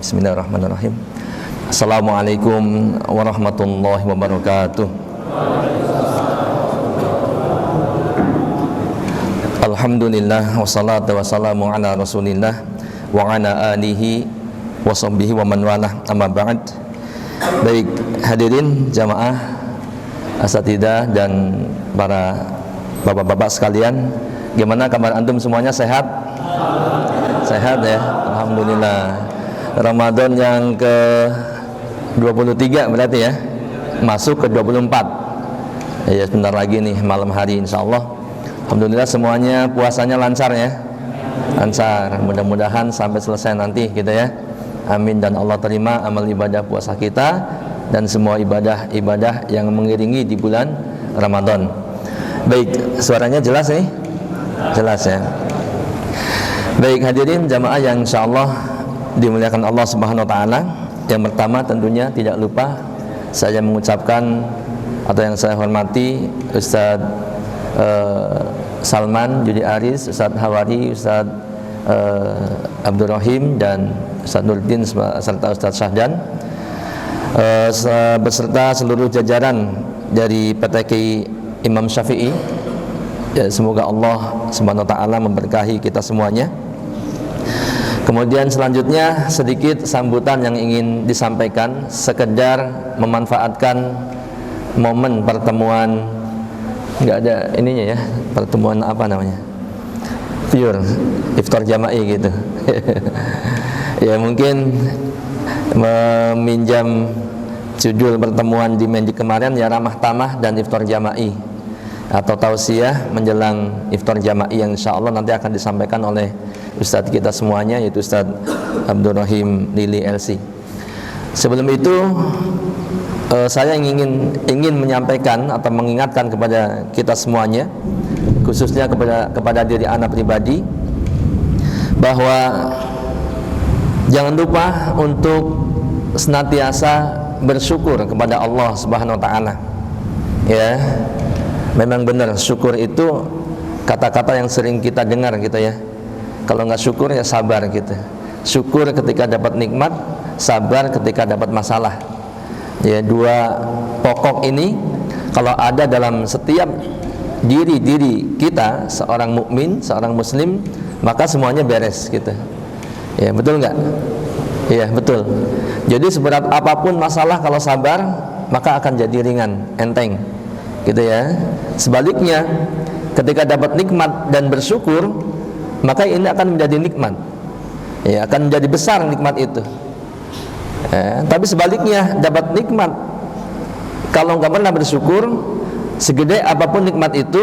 Bismillahirrahmanirrahim. Assalamualaikum warahmatullahi wabarakatuh. Alhamdulillah wassalatu wassalamu ala Rasulillah wa ala alihi wa sahbihi wa man walah, amma ba'd. Baik hadirin jamaah, asatidzah dan para bapak-bapak sekalian, gimana kabar antum semuanya? Sehat? Sehat ya, alhamdulillah. Ramadan yang ke-23 berarti ya, masuk ke 24 ya, sebentar lagi nih malam hari insyaallah. Alhamdulillah semuanya puasanya lancar ya, lancar, mudah-mudahan sampai selesai nanti gitu ya, amin. Dan Allah terima amal ibadah puasa kita dan semua ibadah-ibadah yang mengiringi di bulan Ramadan. Baik, suaranya jelas nih? Jelas ya. Baik hadirin jamaah yang insyaallah dimuliakan Allah Subhanahu wa taala. Yang pertama tentunya tidak lupa saya mengucapkan atau yang saya hormati Ustadz Salman Judi Aris, Ustadz Hawari, Ustadz Abdul Rahim dan Ustadz Nurdin serta Ustadz Syahdan beserta seluruh jajaran dari PTK Imam Syafi'i ya, semoga Allah Subhanahu wa taala memberkahi kita semuanya. Kemudian selanjutnya sedikit sambutan yang ingin disampaikan, sekedar memanfaatkan momen pertemuan, nggak ada ininya ya, pertemuan apa namanya, pure iftar jama'i gitu ya, mungkin meminjam judul pertemuan di Mendik kemarin ya, ramah tamah dan iftar jama'i atau tausiah menjelang iftar jama'i yang insyaallah nanti akan disampaikan oleh Ustadz kita semuanya, yaitu Ustadz Abdul Rahim Lili LC. Sebelum itu saya ingin menyampaikan atau mengingatkan kepada kita semuanya, khususnya kepada diri anak pribadi, bahwa jangan lupa untuk senantiasa bersyukur kepada Allah Subhanahu wa taala. Ya, memang benar syukur itu kata-kata yang sering kita dengar gitu ya. Kalau nggak syukur ya sabar gitu. Syukur ketika dapat nikmat, sabar ketika dapat masalah. Ya, dua pokok ini kalau ada dalam setiap diri kita, seorang mukmin, seorang muslim, maka semuanya beres gitu. Ya, betul nggak? Iya, betul. Jadi seberat apapun masalah, kalau sabar maka akan jadi ringan, enteng. Gitu ya. Sebaliknya, ketika dapat nikmat dan bersyukur, maka ini akan menjadi nikmat. Ya, akan menjadi besar nikmat itu. Tapi sebaliknya, dapat nikmat kalau nggak pernah bersyukur, segede apapun nikmat itu,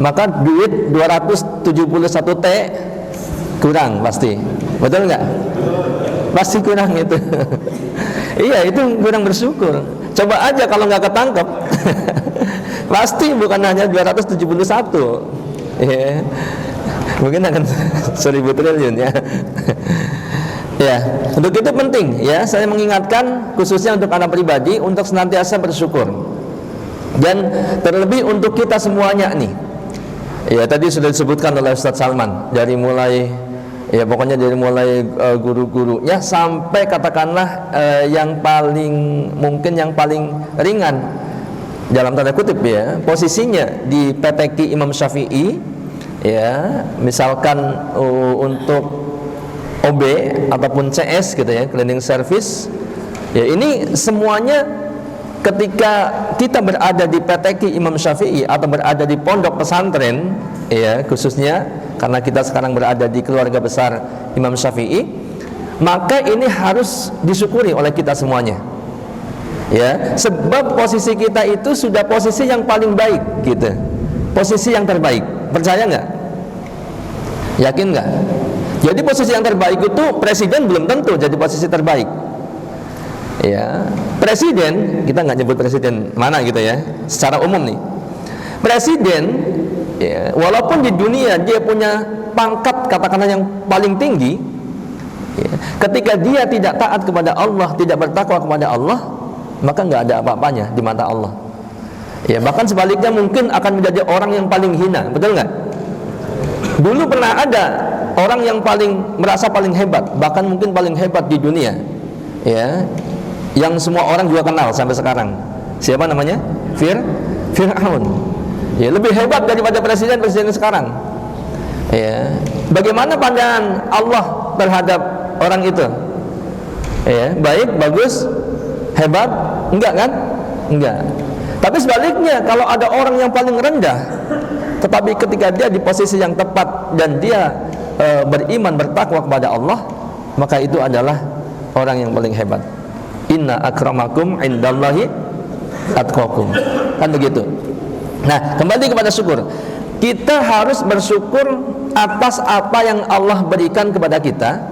maka duit 271 T kurang pasti. Betul nggak? Pasti kurang itu. Iya, itu kurang bersyukur. Coba aja kalau nggak ketangkep pasti bukan hanya 271 ya, mungkin akan 1000 triliun ya. Ya, untuk itu penting ya, saya mengingatkan khususnya untuk anak pribadi untuk senantiasa bersyukur. Dan terlebih untuk kita semuanya nih. Ya, tadi sudah disebutkan oleh Ustadz Salman, dari mulai ya pokoknya dari mulai guru-gurunya sampai katakanlah yang paling mungkin yang paling ringan dalam tanda kutip ya, posisinya di PTK Imam Syafi'i ya, misalkan untuk OB ataupun CS gitu ya, cleaning service ya, ini semuanya ketika kita berada di PTK Imam Syafi'i atau berada di pondok pesantren ya, khususnya karena kita sekarang berada di keluarga besar Imam Syafi'i, maka ini harus disyukuri oleh kita semuanya ya, sebab posisi kita itu sudah posisi yang paling baik gitu, posisi yang terbaik. Percaya nggak? Yakin nggak? Jadi posisi yang terbaik itu presiden belum tentu jadi posisi terbaik. Ya, presiden, kita nggak nyebut presiden mana gitu ya, secara umum nih. Presiden, ya, walaupun di dunia dia punya pangkat katakanlah yang paling tinggi, ya, ketika dia tidak taat kepada Allah, tidak bertakwa kepada Allah, maka nggak ada apa-apanya di mata Allah. Ya, bahkan sebaliknya mungkin akan menjadi orang yang paling hina, betul nggak? Dulu pernah ada orang yang merasa paling hebat, bahkan mungkin paling hebat di dunia, ya, yang semua orang juga kenal sampai sekarang. Siapa namanya? Fir'aun. Ya, lebih hebat daripada presiden sekarang. Ya, bagaimana pandangan Allah terhadap orang itu? Ya, baik, bagus, hebat? Enggak kan? Enggak. Tapi sebaliknya, kalau ada orang yang paling rendah, tetapi ketika dia di posisi yang tepat dan dia beriman, bertakwa kepada Allah, maka itu adalah orang yang paling hebat. Inna akramakum indallahi atqakum. Kan begitu. Nah, kembali kepada syukur. Kita harus bersyukur atas apa yang Allah berikan kepada kita.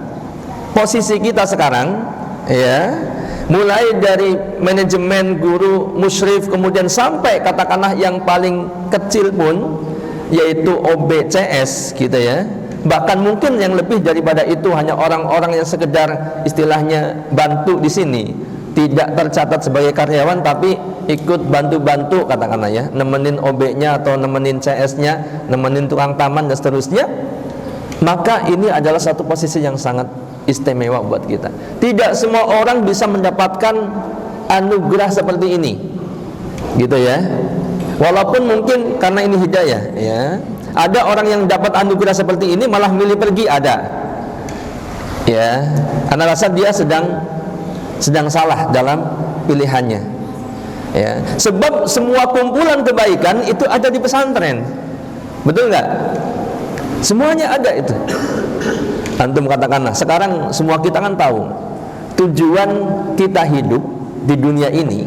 Posisi kita sekarang, ya, mulai dari manajemen, guru, musyrif, kemudian sampai katakanlah yang paling kecil pun, yaitu OBCS, gitu ya. Bahkan mungkin yang lebih daripada itu hanya orang-orang yang sekedar istilahnya bantu di sini, tidak tercatat sebagai karyawan tapi ikut bantu-bantu katakanlah ya, nemenin OB-nya atau nemenin CS-nya, nemenin tukang taman dan seterusnya. Maka ini adalah satu posisi yang sangat istimewa buat kita. Tidak semua orang bisa mendapatkan anugerah seperti ini, gitu ya. Walaupun mungkin karena ini hidayah, ya. Ada orang yang dapat anugerah seperti ini malah milih pergi, ada. Ya, karena rasa dia sedang salah dalam pilihannya. Ya, sebab semua kumpulan kebaikan itu ada di pesantren. Betul nggak? Semuanya ada itu. Antum katakanlah, sekarang semua kita kan tahu tujuan kita hidup di dunia ini,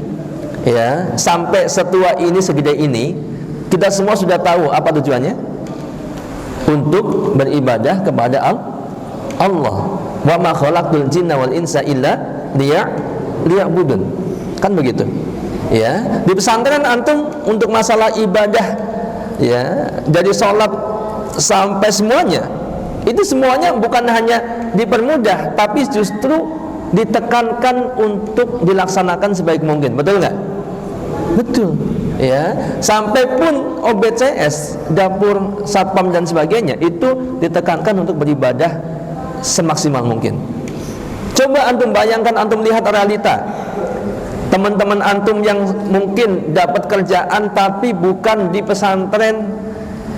ya, sampai setua ini, segede ini, kita semua sudah tahu apa tujuannya? Untuk beribadah kepada Allah. Wa ma khalaqtul jinna wal insa illa liya'budun. Kan begitu. Ya, di pesantren antum untuk masalah ibadah, ya, dari sholat sampai semuanya, itu semuanya bukan hanya dipermudah, tapi justru ditekankan untuk dilaksanakan sebaik mungkin. Betul nggak? Betul. Ya, sampai pun OBCS, dapur, satpam dan sebagainya itu ditekankan untuk beribadah semaksimal mungkin. Coba antum bayangkan, antum lihat realita teman-teman antum yang mungkin dapat kerjaan tapi bukan di pesantren,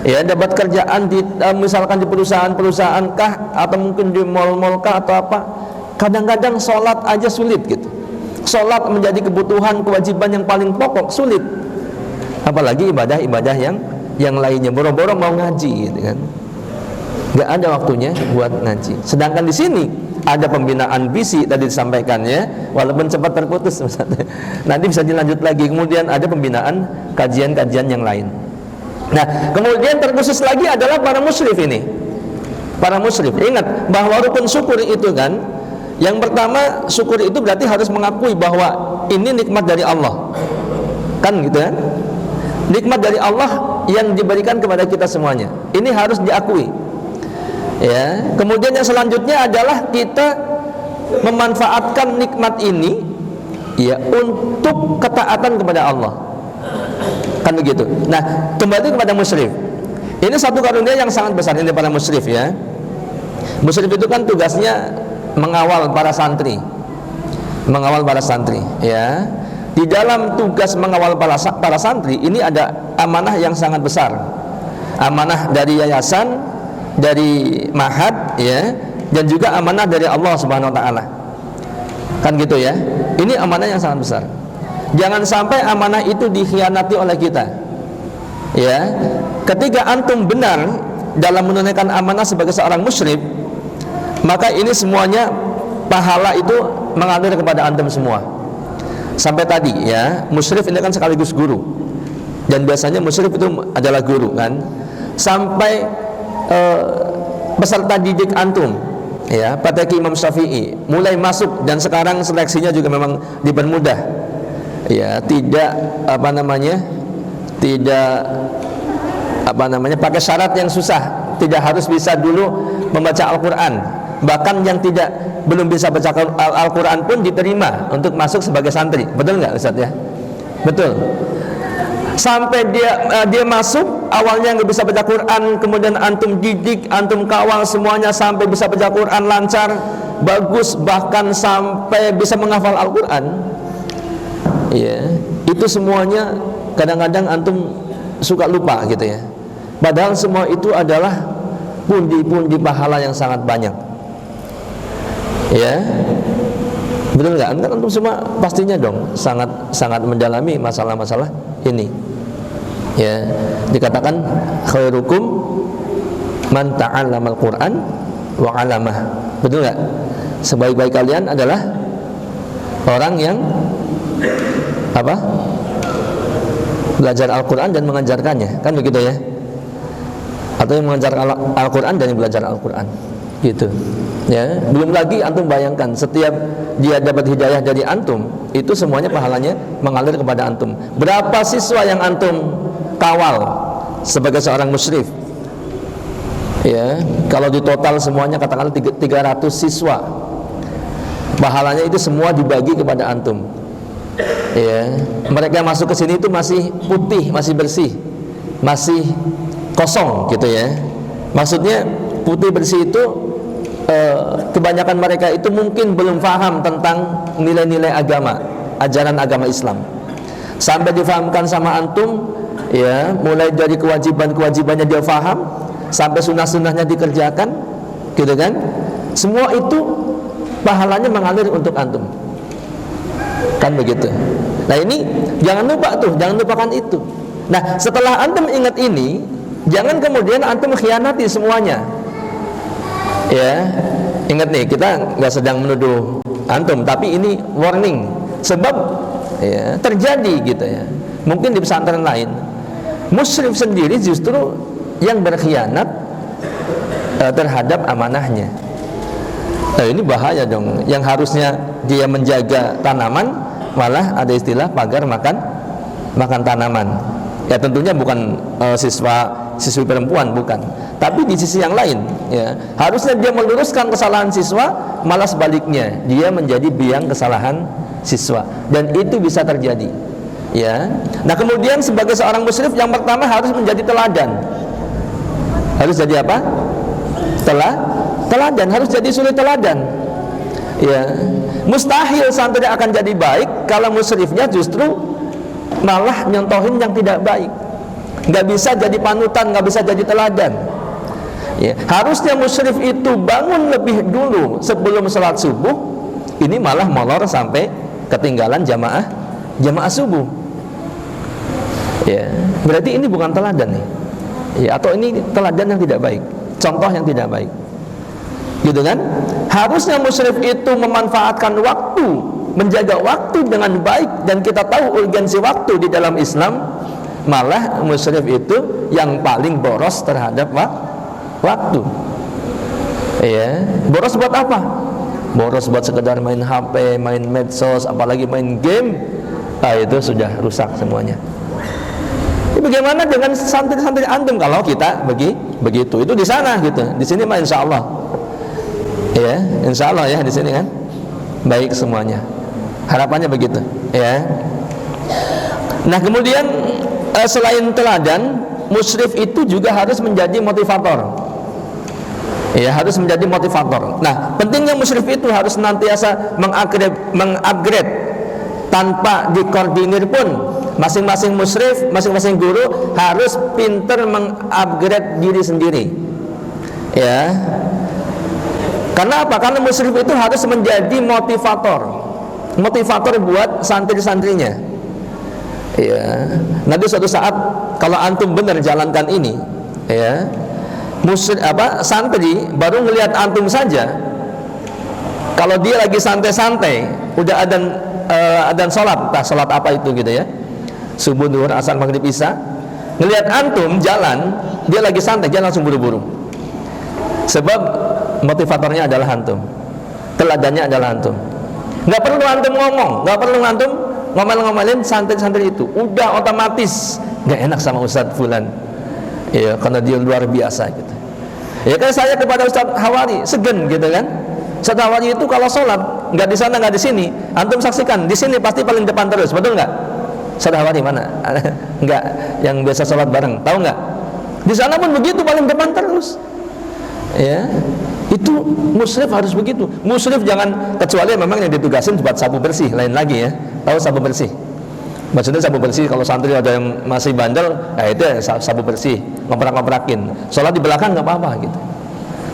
ya, dapat kerjaan di misalkan di perusahaan-perusahaan kah, atau mungkin di mal-mal kah atau apa. Kadang-kadang sholat aja sulit gitu. Sholat menjadi kebutuhan, kewajiban yang paling pokok, sulit. Apalagi ibadah-ibadah yang lainnya. Boro-boro mau ngaji gitu kan, nggak ada waktunya buat ngaji. Sedangkan di sini ada pembinaan visi tadi disampaikannya, walaupun sempat terputus nanti bisa dilanjut lagi. Kemudian ada pembinaan kajian-kajian yang lain. Nah, kemudian terkhusus lagi adalah para musyrif ini. Para musyrif, ingat bahwa rukun syukur itu kan, yang pertama, syukur itu berarti harus mengakui bahwa ini nikmat dari Allah. Kan gitu kan? Nikmat dari Allah yang diberikan kepada kita semuanya. Ini harus diakui. Ya, kemudian yang selanjutnya adalah kita memanfaatkan nikmat ini, ya, untuk ketaatan kepada Allah. Kan begitu. Nah, kembali kepada musyrif. Ini satu karunia yang sangat besar ini para musyrif, ya. Musyrif itu kan tugasnya mengawal para santri. Mengawal para santri, ya. Di dalam tugas mengawal para santri ini ada amanah yang sangat besar. Amanah dari yayasan, dari ma'had, ya, dan juga amanah dari Allah Subhanahu wa taala. Kan gitu ya. Ini amanah yang sangat besar. Jangan sampai amanah itu dikhianati oleh kita. Ya. Ketika antum benar dalam menunaikan amanah sebagai seorang musyrif, maka ini semuanya pahala itu mengalir kepada antum semua. Sampai tadi, ya, musyrif ini kan sekaligus guru. Dan biasanya musyrif itu adalah guru kan. Sampai peserta didik antum, ya, Pateki Imam Syafi'i mulai masuk, dan sekarang seleksinya juga memang dipermudah, ya, tidak pakai syarat yang susah, tidak harus bisa dulu membaca Al-Quran. Bahkan yang belum bisa baca Al-Quran pun diterima untuk masuk sebagai santri. Betul nggak Ustaz, ya? Betul. sampai dia masuk, awalnya nggak bisa baca Quran, kemudian antum didik, antum kawal semuanya sampai bisa baca Quran lancar, bagus, bahkan sampai bisa menghafal Al-Quran. Ya, itu semuanya kadang-kadang antum suka lupa gitu ya. Padahal semua itu adalah pundi-pundi pahala yang sangat banyak. Ya, betul nggak? Antum semua pastinya dong sangat mendalami masalah-masalah ini. Ya, dikatakan khairukum man ta'allamal Qur'an wa 'allamah. Betul nggak? Sebaik-baik kalian adalah orang yang apa? Belajar Al-Quran dan mengajarkannya, kan begitu ya? Atau yang mengajar Al-Quran dan yang belajar Al-Quran, gitu. Ya, belum lagi antum bayangkan setiap dia dapat hidayah dari antum, itu semuanya pahalanya mengalir kepada antum. Berapa siswa yang antum kawal sebagai seorang musyrif? Ya, kalau di total semuanya katakanlah 300 siswa, pahalanya itu semua dibagi kepada antum. Ya, mereka masuk ke sini itu masih putih, masih bersih, masih kosong gitu ya. Maksudnya putih bersih itu kebanyakan mereka itu mungkin belum paham tentang nilai-nilai agama, ajaran agama Islam. Sampai difahamkan sama antum, ya, mulai dari kewajiban-kewajibannya dia paham, sampai sunnah-sunnahnya dikerjakan, gitu kan? Semua itu pahalanya mengalir untuk antum. Kan begitu. Nah ini jangan lupa tuh, jangan lupakan itu. Nah setelah antum ingat ini, jangan kemudian antum khianati semuanya. Ya, ingat nih, kita nggak sedang menuduh antum, tapi ini warning. Sebab ya, terjadi gitu ya. Mungkin di pesantren lain, musyrif sendiri justru yang berkhianat terhadap amanahnya. Nah ini bahaya dong. Yang harusnya dia menjaga tanaman, malah ada istilah pagar makan tanaman. Ya tentunya bukan siswi perempuan, bukan. Tapi di sisi yang lain, ya, harusnya dia meluruskan kesalahan siswa, malah sebaliknya dia menjadi biang kesalahan siswa, dan itu bisa terjadi. Ya. Nah kemudian sebagai seorang musyrif yang pertama harus menjadi teladan. Harus jadi apa? Teladan, harus jadi suri teladan. Ya, mustahil santri akan jadi baik kalau musyrifnya justru malah nyontohin yang tidak baik. Nggak bisa jadi panutan, nggak bisa jadi teladan. Ya, harusnya musyrif itu bangun lebih dulu sebelum sholat subuh. Ini malah molor sampai ketinggalan jamaah subuh. Ya, berarti ini bukan teladan nih. Ya, atau ini teladan yang tidak baik, contoh yang tidak baik. Gitu kan? Harusnya musyrif itu memanfaatkan waktu, menjaga waktu dengan baik, dan kita tahu urgensi waktu di dalam Islam. Malah musyrif itu yang paling boros terhadap waktu. Ya, boros buat apa? Boros buat sekedar main HP, main medsos, apalagi main game. Nah, itu sudah rusak semuanya. Bagaimana dengan santri-santri antum kalau kita begitu? Itu di sana gitu. Di sini mah insya Allah. Ya, insya Allah ya di sini kan baik semuanya. Harapannya begitu. Ya. Nah kemudian selain teladan, musyrif itu juga harus menjadi motivator. Ya, harus menjadi motivator. Nah pentingnya musyrif itu harus senantiasa mengupgrade tanpa dikoordinir pun. Masing-masing musyrif, masing-masing guru harus pintar mengupgrade diri sendiri. Ya. Karena apa? Karena musyrif itu harus menjadi motivator buat santri-santrinya. Ya. Nanti suatu saat kalau antum benar jalankan ini, ya, santri baru ngelihat antum saja. Kalau dia lagi santai-santai, udah adzan sholat apa itu gitu ya, subuh, duhur, asar, maghrib, isya, ngelihat antum jalan, dia lagi santai, dia langsung buru-buru. Sebab motivatornya adalah antum, teladannya adalah antum. Nggak perlu antum ngomong, nggak perlu antum ngomel-ngomelin santri-santri itu, udah otomatis nggak enak sama Ustadz Fulan, ya karena dia luar biasa gitu. Ya kan saya kepada Ustadz Hawari segen gitu kan. Ustadz Hawari itu kalau sholat nggak di sana nggak di sini, antum saksikan di sini pasti paling depan terus, betul nggak? Sadawari mana? Enggak, yang biasa sholat bareng, tahu enggak? Di sana pun begitu, paling depan terus. Ya, itu musyrif harus begitu. Musyrif jangan, kecuali memang yang ditugasin buat sapu bersih, lain lagi ya. Tahu sapu bersih? Maksudnya sapu bersih, kalau santri ada yang masih bandel, nah itu ya sapu bersih, ngoprak-ngoprakin. Sholat di belakang nggak apa-apa gitu.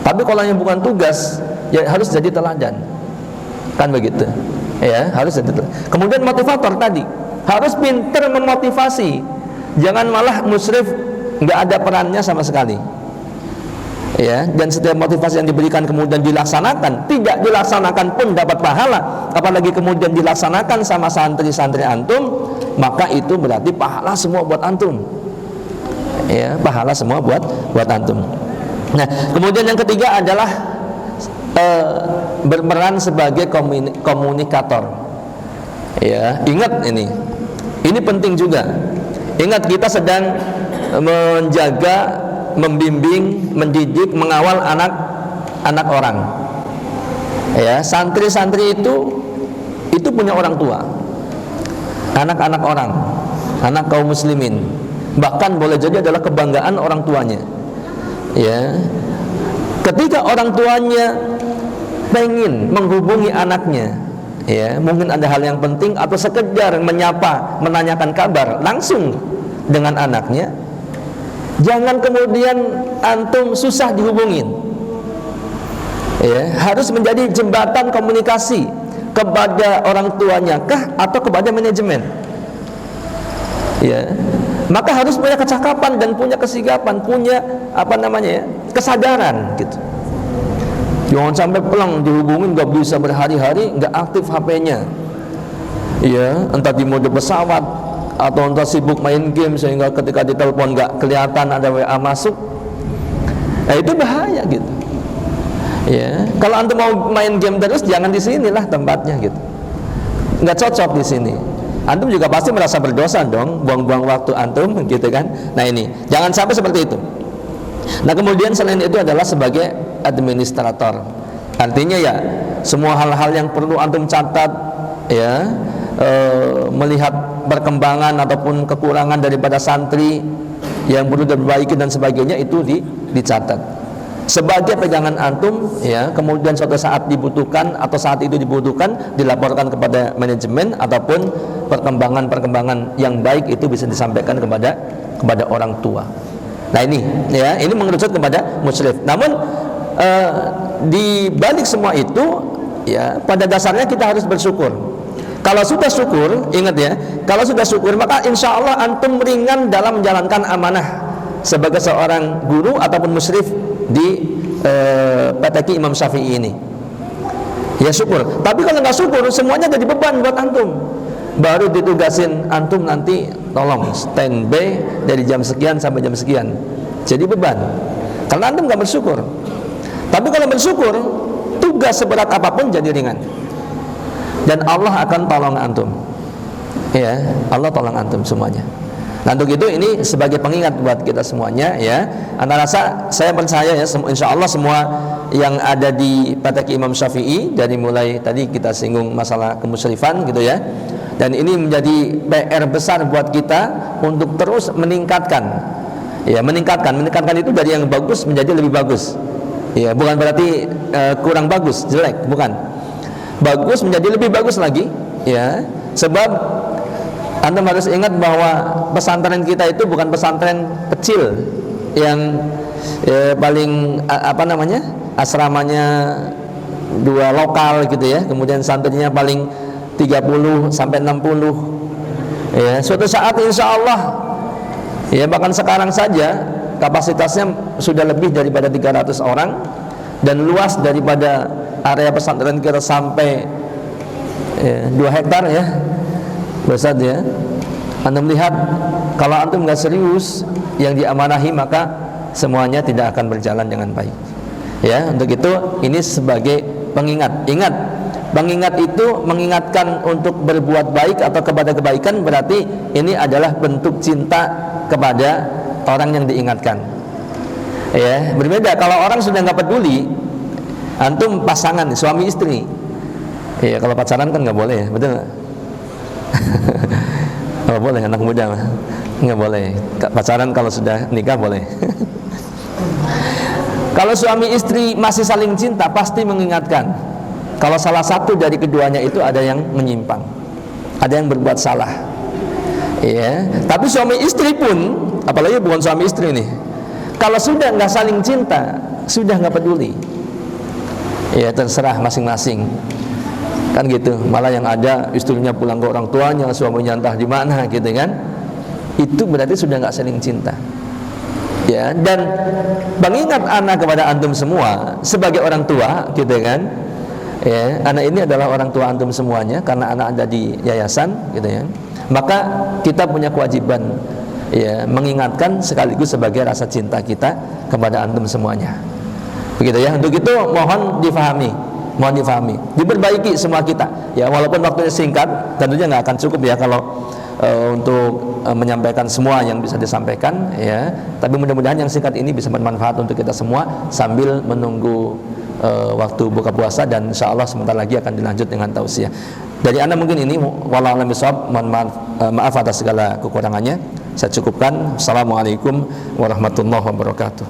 Tapi kalau yang bukan tugas, ya harus jadi teladan, kan begitu. Ya, harus jadi teladan. Kemudian motivator tadi, harus pintar memotivasi. Jangan malah musyrif nggak ada perannya sama sekali. Ya, dan setiap motivasi yang diberikan kemudian dilaksanakan, tidak dilaksanakan pun dapat pahala, apalagi kemudian dilaksanakan sama santri-santri antum, maka itu berarti pahala semua buat antum. Ya, pahala semua buat antum. Nah, kemudian yang ketiga adalah berperan sebagai komunikator. Ya, ingat ini penting juga. Ingat, kita sedang menjaga, membimbing, mendidik, mengawal anak orang. Ya, santri-santri itu punya orang tua, anak-anak orang, anak kaum muslimin. Bahkan boleh jadi adalah kebanggaan orang tuanya. Ya, ketika orang tuanya pengen menghubungi anaknya, ya, mungkin ada hal yang penting atau sekedar menyapa, menanyakan kabar langsung dengan anaknya, jangan kemudian antum susah dihubungin. Ya, harus menjadi jembatan komunikasi kepada orang tuanya kah atau kepada manajemen. Ya, maka harus punya kecakapan dan punya kesigapan, punya kesadaran gitu. Jangan sampai pelang dihubungin nggak bisa berhari-hari, nggak aktif HP-nya. Ya, entah di mode pesawat atau entah sibuk main game sehingga ketika ditelepon nggak kelihatan ada WA masuk. Nah, itu bahaya gitu. Ya, kalau antum mau main game terus, jangan di sinilah tempatnya gitu. Nggak cocok di sini. Antum juga pasti merasa berdosa dong, buang-buang waktu antum gitu kan. Nah, ini jangan sampai seperti itu. Nah, kemudian selain itu adalah sebagai administrator. Artinya ya, semua hal-hal yang perlu antum catat, ya, melihat perkembangan ataupun kekurangan daripada santri yang perlu diperbaiki dan sebagainya, itu dicatat sebagai pegangan antum. Ya, kemudian suatu saat dibutuhkan atau saat itu dibutuhkan, dilaporkan kepada manajemen, ataupun perkembangan yang baik itu bisa disampaikan kepada orang tua. Nah, ini ya, ini mengerucut kepada musyrif. Namun di balik semua itu, ya, pada dasarnya kita harus bersyukur. Kalau sudah syukur, ingat ya, kalau sudah syukur, maka insya Allah antum ringan dalam menjalankan amanah sebagai seorang guru ataupun musyrif di PTQ Imam Syafi'i ini. Ya, syukur. Tapi kalau nggak syukur, semuanya jadi beban buat antum. Baru ditugasin antum nanti tolong standby dari jam sekian sampai jam sekian, jadi beban karena antum nggak bersyukur. Tapi kalau bersyukur, tugas seberat apapun jadi ringan dan Allah akan tolong antum. Ya, Allah tolong antum semuanya. Nah, untuk itu ini sebagai pengingat buat kita semuanya, ya. Anda rasa, saya percaya ya, insya Allah semua yang ada di PTQ Imam Syafi'i, dari mulai tadi kita singgung masalah kemusyrifan gitu ya, dan ini menjadi PR besar buat kita untuk terus meningkatkan. Ya, meningkatkan itu dari yang bagus menjadi lebih bagus. Ya, bukan berarti kurang bagus, jelek, bukan. Bagus menjadi lebih bagus lagi, ya. Sebab antum harus ingat bahwa pesantren kita itu bukan pesantren kecil yang paling asramanya 2 lokal gitu ya, kemudian santrinya paling 30 sampai 60. Ya, suatu saat insya Allah, ya, bahkan sekarang saja kapasitasnya sudah lebih daripada 300 orang, dan luas daripada area pesantren kita sampai 2 hektar ya, Ustaz ya. Anda melihat kalau antum nggak serius yang diamanahi, maka semuanya tidak akan berjalan dengan baik. Ya, untuk itu ini sebagai pengingat. Ingat, pengingat itu mengingatkan untuk berbuat baik atau kepada kebaikan, berarti ini adalah bentuk cinta kepada orang yang diingatkan. Ya, berbeda kalau orang sudah nggak peduli. Antum pasangan suami istri. Ya, kalau pacaran kan nggak boleh ya, betul nggak? Oh boleh, anak muda mah nggak boleh. Pacaran kalau sudah nikah boleh. Kalau suami istri masih saling cinta, pasti mengingatkan kalau salah satu dari keduanya itu ada yang menyimpang, ada yang berbuat salah. Ya, tapi suami istri pun, apalagi bukan suami istri nih, kalau sudah nggak saling cinta, sudah nggak peduli. Ya terserah masing-masing. Kan gitu. Malah yang ada istrinya pulang ke orang tuanya, suaminya entah di mana, gitu kan? Itu berarti sudah nggak saling cinta. Ya, dan mengingat anak kepada antum semua sebagai orang tua, gitu kan? Ya, anak ini adalah orang tua antum semuanya karena anak ada di yayasan, gitu ya. Maka kita punya kewajiban, ya, mengingatkan sekaligus sebagai rasa cinta kita kepada antum semuanya. Begitu ya. Untuk itu mohon difahami. Mohon difahami, diperbaiki semua kita. Ya, walaupun waktunya singkat, tentunya nggak akan cukup ya kalau untuk menyampaikan semua yang bisa disampaikan, ya. Tapi mudah-mudahan yang singkat ini bisa bermanfaat untuk kita semua sambil menunggu waktu buka puasa, dan insya Allah sebentar lagi akan dilanjut dengan tausiah. Dari Anda mungkin ini, wallahu a'lam bishawab, mohon maaf atas segala kekurangannya. Saya cukupkan. Assalamualaikum warahmatullahi wabarakatuh.